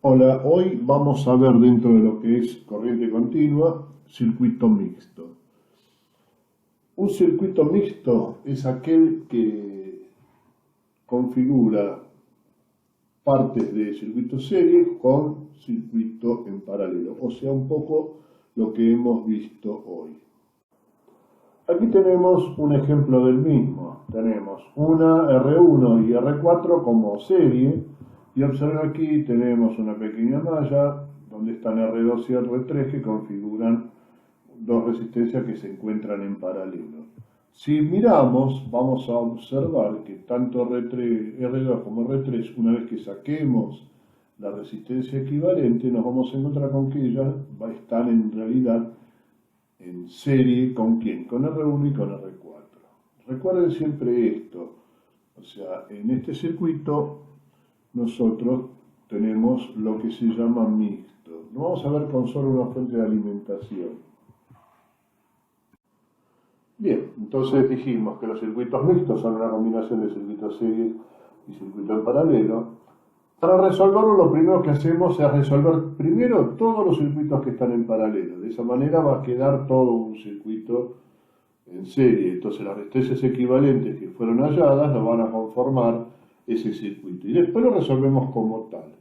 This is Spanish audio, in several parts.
Hola, hoy vamos a ver dentro de lo que es corriente continua, circuito mixto. Un circuito mixto es aquel que configura partes de circuito serie con circuito en paralelo, o sea, un poco lo que hemos visto hoy. Aquí tenemos un ejemplo del mismo. Tenemos una R1 y R4 como serie y observen aquí tenemos una pequeña malla donde están R2 y R3 que configuran dos resistencias que se encuentran en paralelo. Si miramos, vamos a observar que tanto R2 como R3, una vez que saquemos la resistencia equivalente, nos vamos a encontrar con que ellas están en realidad en serie con quién, con R1 y con R4. Recuerden siempre esto, o sea, en este circuito nosotros tenemos lo que se llama mixto. No vamos a ver con solo una fuente de alimentación. Bien, entonces dijimos que los circuitos mixtos son una combinación de circuitos serie y circuito en paralelo. Para resolverlo, lo primero que hacemos es resolver primero todos los circuitos que están en paralelo. De esa manera va a quedar todo un circuito en serie. Entonces las resistencias equivalentes que fueron halladas nos van a conformar ese circuito. Y después lo resolvemos como tal.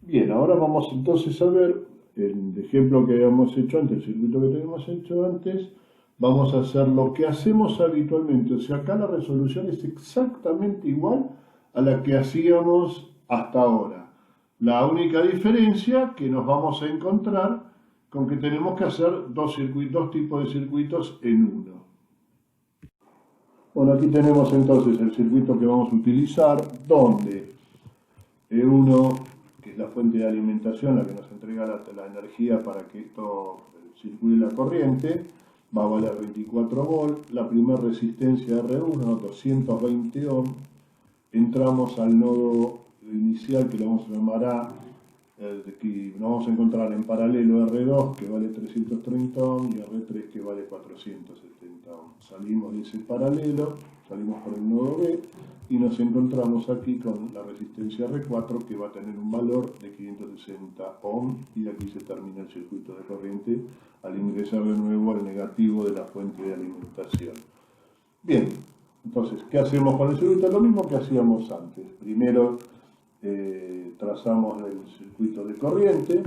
Bien, ahora vamos entonces a ver el ejemplo que habíamos hecho antes, el circuito que teníamos hecho antes. Vamos a hacer lo que hacemos habitualmente. O sea, acá la resolución es exactamente igual a la que hacíamos hasta ahora. La única diferencia que nos vamos a encontrar con que tenemos que hacer dos tipos de circuitos en uno. Bueno, aquí tenemos entonces el circuito que vamos a utilizar, donde E1, que es la fuente de alimentación, la que nos entrega la energía para que esto circule la corriente, va a valer 24 volt. La primera resistencia R1, 220 ohm. Entramos al nodo inicial que lo vamos a llamar A, que nos vamos a encontrar en paralelo R2 que vale 330 ohm y R3 que vale 470 ohm. Salimos de ese paralelo, salimos por el nodo B y nos encontramos aquí con la resistencia R4 que va a tener un valor de 560 ohm y aquí se termina el circuito de corriente al ingresar de nuevo al negativo de la fuente de alimentación. Bien, entonces, ¿qué hacemos con el circuito? Lo mismo que hacíamos antes. Primero trazamos el circuito de corriente,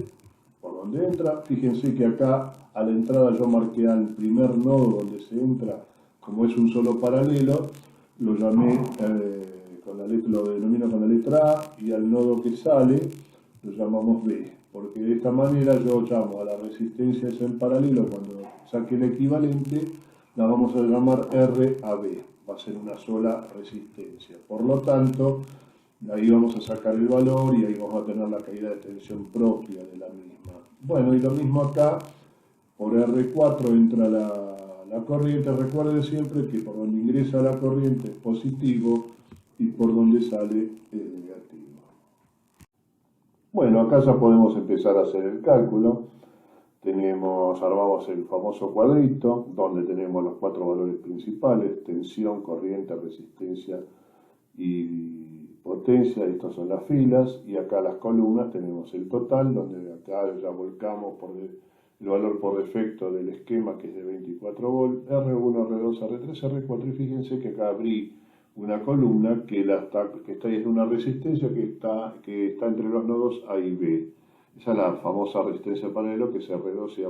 por donde entra. Fíjense que acá a la entrada yo marqué al primer nodo donde se entra, como es un solo paralelo, lo llamé lo denomino con la letra A, y al nodo que sale lo llamamos B, porque de esta manera yo llamo a la resistencia esa en paralelo, cuando saque el equivalente, la vamos a llamar RAB, va a ser una sola resistencia. Por lo tanto, de ahí vamos a sacar el valor y ahí vamos a tener la caída de tensión propia de la misma. Bueno, y lo mismo acá, por R4 entra la corriente. Recuerden siempre que por donde ingresa la corriente es positivo y por donde sale es negativo. Bueno, acá ya podemos empezar a hacer el cálculo. Armamos el famoso cuadrito donde tenemos los cuatro valores principales: tensión, corriente, resistencia y potencia. Estas son las filas, y acá las columnas tenemos el total, donde acá ya volcamos el valor por defecto del esquema, que es de 24 volt, R1, R2, R3, R4, y fíjense que acá abrí una columna que está en una resistencia que está entre los nodos A y B. Esa es la famosa resistencia paralelo, que es R2 y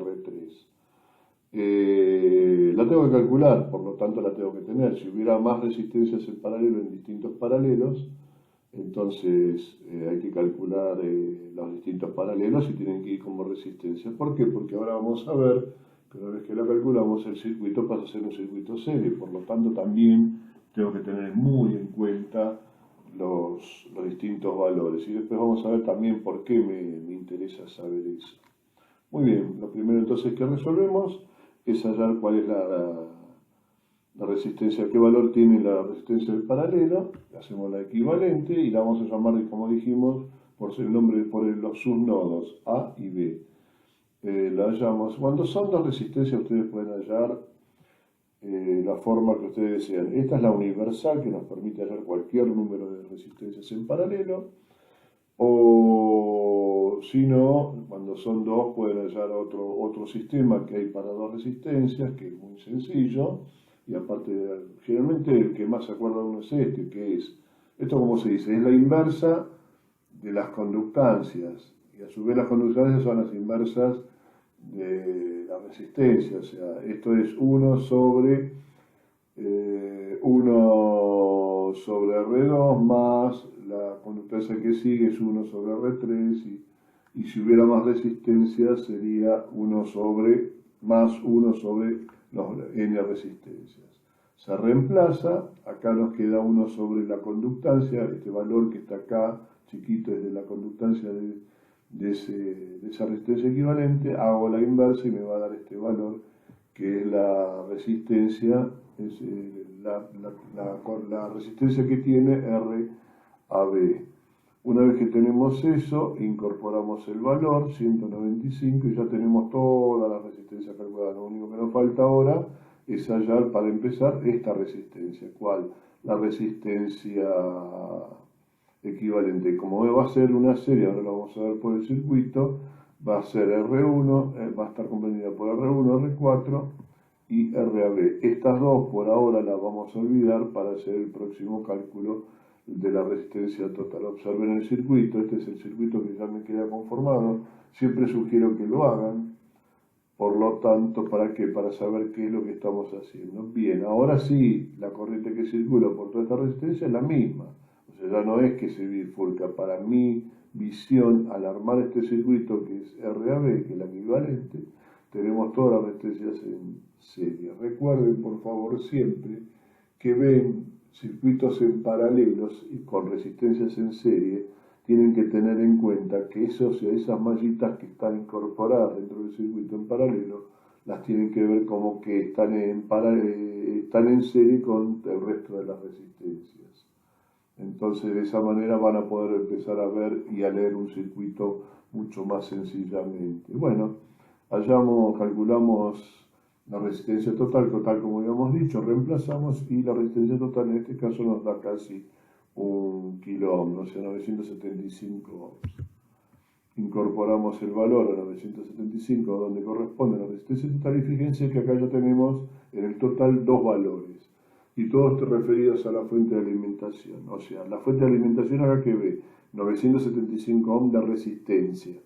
R3. La tengo que calcular, por lo tanto la tengo que tener. Si hubiera más resistencias en paralelo en distintos paralelos, entonces hay que calcular los distintos paralelos y tienen que ir como resistencia. ¿Por qué? Porque ahora vamos a ver que una vez que la calculamos, el circuito pasa a ser un circuito serie. Por lo tanto, también tengo que tener muy en cuenta los distintos valores. Y después vamos a ver también por qué me interesa saber eso. Muy bien, lo primero entonces que resolvemos es hallar cuál es la resistencia, qué valor tiene la resistencia del paralelo. Hacemos la equivalente y la vamos a llamar, como dijimos, por el nombre, por los subnodos A y B. La hallamos. Cuando son dos resistencias, ustedes pueden hallar la forma que ustedes desean. Esta es la universal, que nos permite hallar cualquier número de resistencias en paralelo. O si no, cuando son dos pueden hallar otro sistema que hay para dos resistencias, que es muy sencillo, y aparte, generalmente el que más se acuerda uno es este, que es, esto como se dice, es la inversa de las conductancias, y a su vez las conductancias son las inversas de la resistencia, o sea, esto es 1 sobre R2 más la conductancia que sigue es 1 sobre R3 y si hubiera más resistencia sería 1 sobre más 1 sobre los n resistencias. Se reemplaza, acá nos queda 1 sobre la conductancia, este valor que está acá, chiquito, es de la conductancia de esa resistencia equivalente, hago la inversa y me va a dar este valor que es la resistencia, es la resistencia que tiene R a B. Una vez que tenemos eso, incorporamos el valor, 195, y ya tenemos toda la resistencia calculada. Lo único que nos falta ahora es hallar, para empezar, esta resistencia. ¿Cuál? La resistencia equivalente. Como va a ser una serie, ahora lo vamos a ver por el circuito, va a ser R1, va a estar comprendida por R1, R4 y RAB. Estas dos por ahora las vamos a olvidar para hacer el próximo cálculo de la resistencia total. Observen el circuito, este es el circuito que ya me queda conformado, siempre sugiero que lo hagan, por lo tanto, ¿para qué? Para saber qué es lo que estamos haciendo. Bien, ahora sí, la corriente que circula por toda esta resistencia es la misma, o sea, ya no es que se bifurca. Para mi visión, al armar este circuito que es RAB, que es la equivalente, tenemos todas las resistencias en serie. Recuerden, por favor, siempre que ven circuitos en paralelos y con resistencias en serie, tienen que tener en cuenta que esas mallitas que están incorporadas dentro del circuito en paralelo, las tienen que ver como que están en serie con el resto de las resistencias. Entonces, de esa manera van a poder empezar a ver y a leer un circuito mucho más sencillamente. Bueno, calculamos la resistencia total como habíamos dicho, reemplazamos y la resistencia total en este caso nos da casi 1 kilo ohm, o sea, 975 ohms. Incorporamos el valor a 975 donde corresponde la resistencia total y fíjense que acá ya tenemos en el total dos valores y todos referidos a la fuente de alimentación, o sea, la fuente de alimentación acá que ve 975 ohms de resistencia.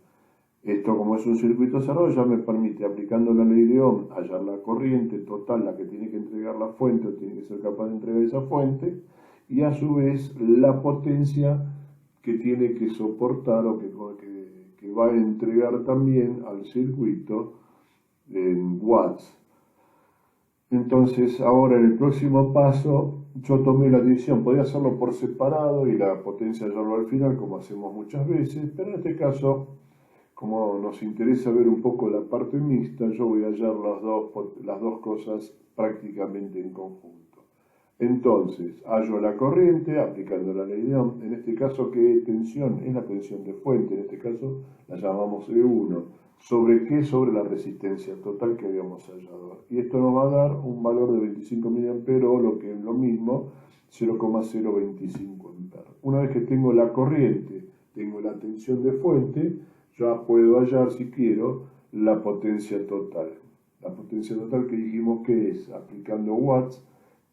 Esto, como es un circuito cerrado, ya me permite, aplicando la ley de Ohm, hallar la corriente total, la que tiene que entregar la fuente o tiene que ser capaz de entregar esa fuente, y a su vez la potencia que tiene que soportar o que va a entregar también al circuito en watts. Entonces, ahora en el próximo paso, yo tomé la decisión, podía hacerlo por separado y la potencia hallarlo al final, como hacemos muchas veces, pero en este caso, como nos interesa ver un poco la parte mixta, yo voy a hallar las dos cosas prácticamente en conjunto. Entonces, hallo la corriente aplicando la ley de Ohm. En este caso, ¿qué tensión? Es la tensión de fuente. En este caso, la llamamos E1. ¿Sobre qué? Sobre la resistencia total que habíamos hallado. Y esto nos va a dar un valor de 25 mA, o lo que es lo mismo, 0,025 A. Una vez que tengo la corriente, tengo la tensión de fuente, ya puedo hallar, si quiero, la potencia total. La potencia total que dijimos que es, aplicando watts,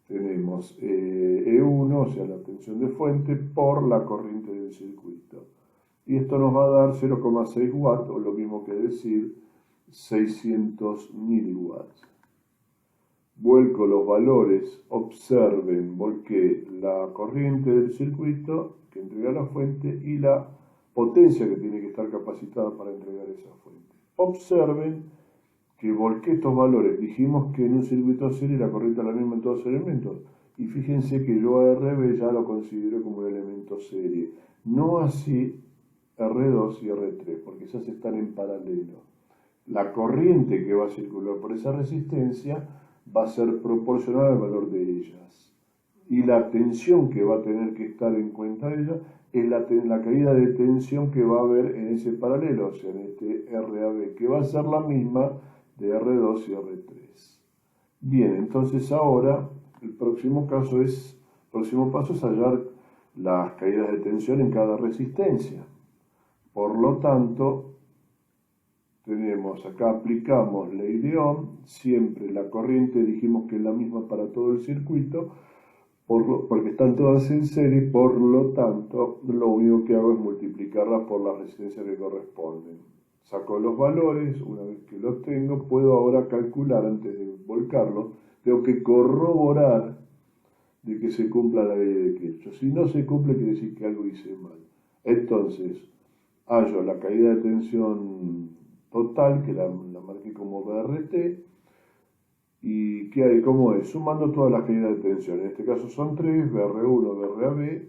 tenemos E1, o sea, la tensión de fuente, por la corriente del circuito. Y esto nos va a dar 0,6 watts, o lo mismo que decir 600 miliwatts. Vuelco los valores, observen, volqué la corriente del circuito que entrega la fuente y la potencia que tiene que estar capacitada para entregar esa fuente. Observen que volqué estos valores. Dijimos que en un circuito serie la corriente es la misma en todos los elementos. Y fíjense que yo a RB ya lo considero como un elemento serie. No así R2 y R3, porque esas están en paralelo. La corriente que va a circular por esa resistencia va a ser proporcional al valor de ellas. Y la tensión que va a tener que estar en cuenta de ella es la caída de tensión que va a haber en ese paralelo, o sea, en este RAB, que va a ser la misma de R2 y R3. Bien, entonces ahora el próximo paso es hallar las caídas de tensión en cada resistencia. Por lo tanto, tenemos acá, aplicamos ley de Ohm, siempre la corriente dijimos que es la misma para todo el circuito, porque están todas en serie, por lo tanto, lo único que hago es multiplicarlas por la resistencia que corresponden. Saco los valores, una vez que los tengo, puedo ahora calcular, antes de volcarlo, tengo que corroborar de que se cumpla la ley de Kirchhoff. Si no se cumple, quiere decir que algo hice mal. Entonces, hallo la caída de tensión total, que la marqué como BRT, y ¿qué hay? ¿Cómo es? Sumando todas las caídas de tensión. En este caso son 3, BR1, BRAB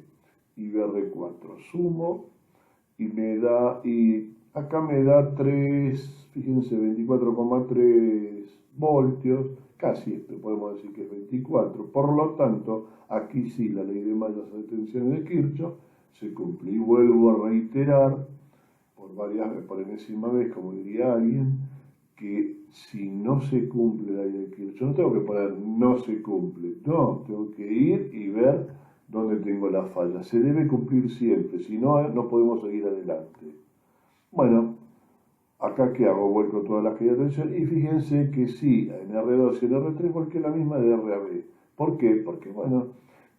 y BR4. Sumo y acá me da 3, fíjense, 24,3 voltios, casi esto podemos decir que es 24. Por lo tanto, aquí sí la ley de mallas de tensión de Kirchhoff se cumple. Y vuelvo a reiterar, por enésima vez, como diría alguien, que si no se cumple la ley de Kirchhoff, no tengo que poner no se cumple, no, tengo que ir y ver dónde tengo la falla. Se debe cumplir siempre, si no, no podemos seguir adelante. Bueno, acá ¿qué hago? Vuelco todas las caídas de tensión y fíjense que sí, en R2 y en R3 volqué la misma de RAB. ¿Por qué? Porque, bueno,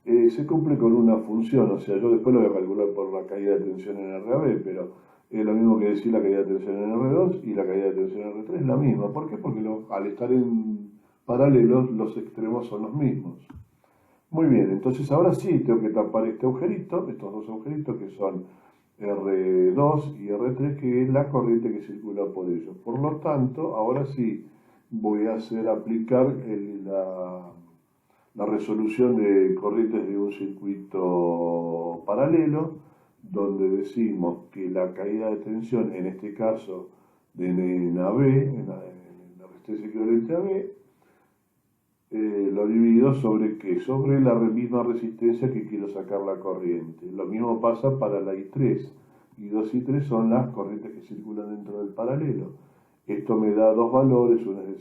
se cumple con una función, o sea, yo después lo voy a calcular por la caída de tensión en RAB, pero es lo mismo que decir la caída de tensión en R2 y la caída de tensión en R3 es la misma. ¿Por qué? Porque al estar en paralelos, los extremos son los mismos. Muy bien, entonces ahora sí tengo que tapar este agujerito, estos dos agujeritos que son R2 y R3, que es la corriente que circula por ellos. Por lo tanto, ahora sí voy a hacer aplicar la resolución de corrientes de un circuito paralelo, donde decimos que la caída de tensión, en este caso en AB, en la resistencia equivalente a B, lo divido sobre ¿qué? Sobre la misma resistencia que quiero sacar la corriente. Lo mismo pasa para la I3. I2 y I3 son las corrientes que circulan dentro del paralelo. Esto me da dos valores, una es de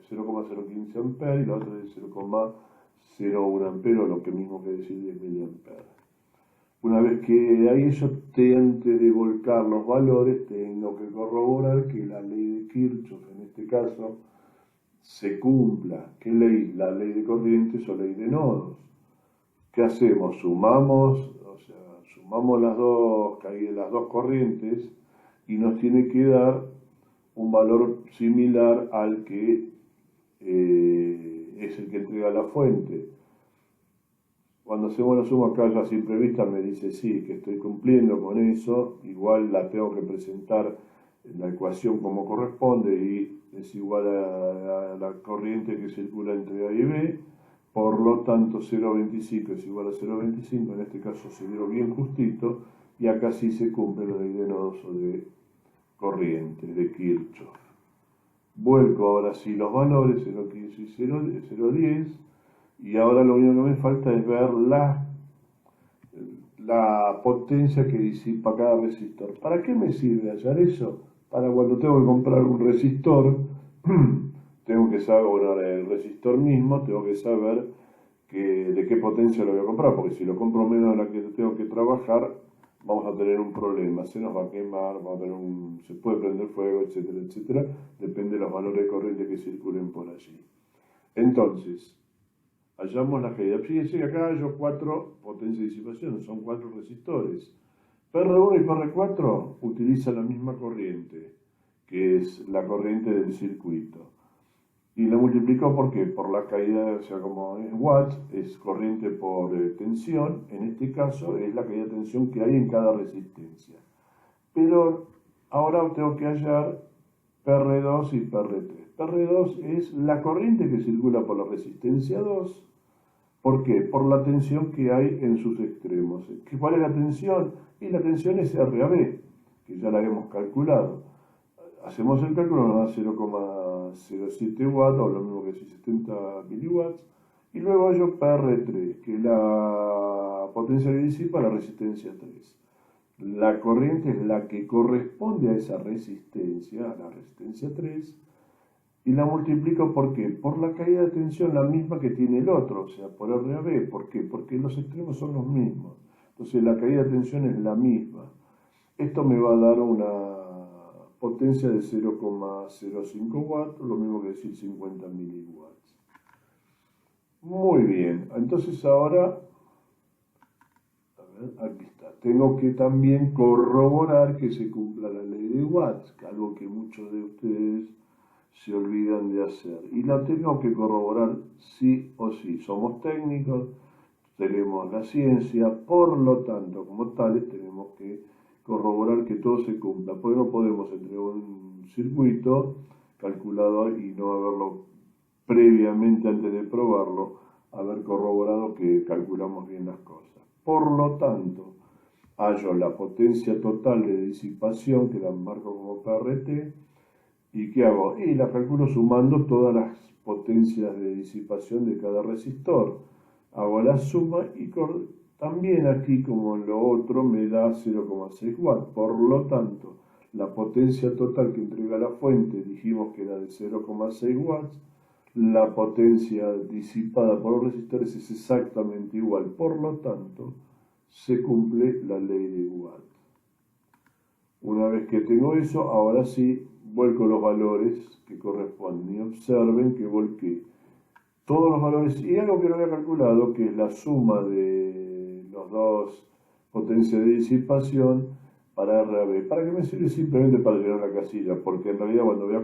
0,015 amperes y la otra es de 0,01 amperes, o lo que mismo que decir 10 miliamperes. Una vez que hay eso, antes de volcar los valores, tengo que corroborar que la ley de Kirchhoff, en este caso, se cumpla. ¿Qué ley? La ley de corrientes o ley de nodos. ¿Qué hacemos? Sumamos las dos corrientes y nos tiene que dar un valor similar al que es el que entrega la fuente. Cuando hacemos la suma acá, ya a simple vista me dice sí, que estoy cumpliendo con eso, igual la tengo que presentar en la ecuación como corresponde y es igual a la corriente que circula entre A y B, por lo tanto 0,25 es igual a 0,25, en este caso se dio bien justito, y acá sí se cumple la ley de nodos o de corriente de Kirchhoff. Vuelco ahora sí los valores, 0,15 y 0,10, y ahora lo único que me falta es ver la potencia que disipa cada resistor. ¿Para qué me sirve hallar eso? Para cuando tengo que comprar un resistor, tengo que saber, bueno, el resistor mismo, tengo que saber de qué potencia lo voy a comprar, porque si lo compro menos de la que tengo que trabajar, vamos a tener un problema, se nos va a quemar, se puede prender fuego, etcétera, etcétera, depende de los valores de corriente que circulen por allí. Entonces, hallamos la caída. Fíjense que acá hay 4 potencias de disipación, son 4 resistores. PR1 y PR4 utilizan la misma corriente, que es la corriente del circuito. Y la multiplico ¿por qué? Por la caída, o sea, como es watts, es corriente por tensión, en este caso es la caída de tensión que hay en cada resistencia. Pero ahora tengo que hallar PR2 y PR3. PR2 es la corriente que circula por la resistencia 2. ¿Por qué? Por la tensión que hay en sus extremos. ¿Cuál es la tensión? Y la tensión es RAB, que ya la hemos calculado. Hacemos el cálculo, nos da 0,07 watts, o lo mismo que si 70 miliwatts, y luego hallo PR3, que es la potencia que disipa la resistencia 3. La corriente es la que corresponde a esa resistencia, a la resistencia 3, y la multiplico ¿por qué? Por la caída de tensión, la misma que tiene el otro, o sea, por RAB. ¿Por qué? Porque los extremos son los mismos. Entonces la caída de tensión es la misma. Esto me va a dar una potencia de 0,05 watts, lo mismo que decir 50 miliwatts. Muy bien, entonces ahora, a ver, aquí está. Tengo que también corroborar que se cumpla la ley de watts, algo que muchos de ustedes se olvidan de hacer. Y la tengo que corroborar sí o sí. Somos técnicos, tenemos la ciencia, por lo tanto, como tales, tenemos que corroborar que todo se cumpla, porque no podemos entregar un circuito calculado y no haberlo previamente, antes de probarlo, haber corroborado que calculamos bien las cosas. Por lo tanto, hallo la potencia total de disipación, que la marco como PRT, ¿y qué hago? Y la calculo sumando todas las potencias de disipación de cada resistor. Hago la suma y también aquí, como en lo otro, me da 0,6 watts. Por lo tanto, la potencia total que entrega la fuente, dijimos que era de 0,6 watts. La potencia disipada por los resistores es exactamente igual. Por lo tanto, se cumple la ley de Watt. Una vez que tengo eso, ahora sí, vuelco los valores que corresponden. Y observen que volqué todos los valores y algo que no había calculado, que es la suma de los dos potencias de disipación para RAB. ¿Para qué me sirve? Simplemente para llenar la casilla, porque en realidad cuando voy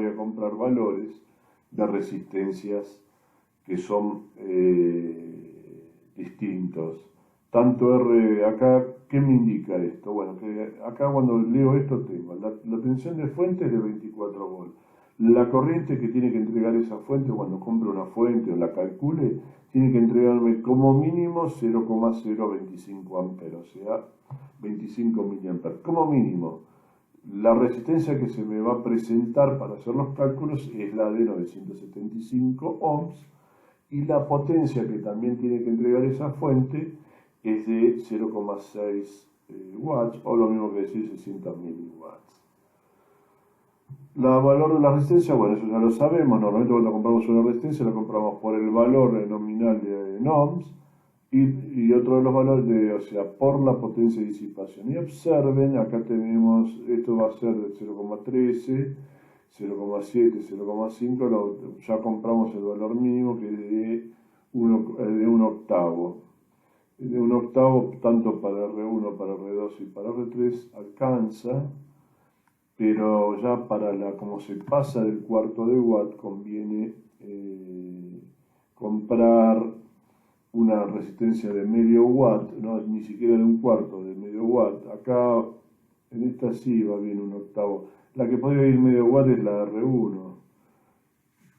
a comprar valores de resistencias que son distintos. Tanto R acá, ¿qué me indica esto? Bueno, que acá cuando leo esto tengo la tensión de fuente es de 24 volts. La corriente que tiene que entregar esa fuente cuando compro una fuente o la calcule, tiene que entregarme como mínimo 0,025 amperes, o sea, 25 miliamperes, como mínimo. La resistencia que se me va a presentar para hacer los cálculos es la de 975 ohms y la potencia que también tiene que entregar esa fuente es de 0,6 watts o lo mismo que decir 600 miliwatts. La valor de la resistencia, bueno, eso ya lo sabemos. Normalmente cuando compramos una resistencia la compramos por el valor nominal de ohms y otro de los valores, o sea, por la potencia de disipación. Y observen, acá tenemos, esto va a ser de 0,13, 0,7, 0,5, ya compramos el valor mínimo que es de 1 octavo. De 1 octavo, tanto para R1, para R2 y para R3, alcanza, pero ya como se pasa del cuarto de watt, conviene comprar una resistencia de medio watt, no, ni siquiera de un cuarto, de medio watt. Acá en esta sí va bien 1 octavo. La que podría ir medio watt es la R1,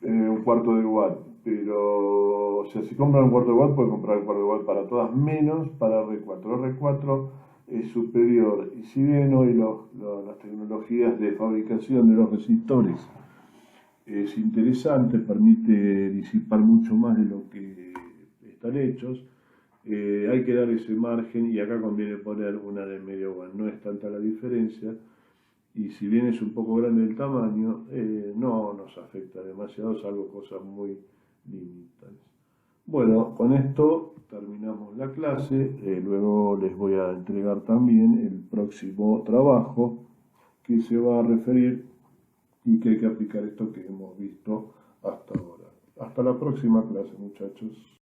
un cuarto de watt. Pero, o sea, si compran un cuarto de watt, pueden comprar el cuarto de watt para todas, menos para R4. R4 es superior. Y si bien hoy las tecnologías de fabricación de los resistores es interesante, permite disipar mucho más de lo que están hechos, hay que dar ese margen y acá conviene poner una de medio watt. No es tanta la diferencia y si bien es un poco grande el tamaño, no nos afecta demasiado, salvo cosas muy limitadas. Bueno, con esto terminamos la clase. Luego les voy a entregar también el próximo trabajo que se va a referir y que hay que aplicar esto que hemos visto hasta ahora. Hasta la próxima clase, muchachos.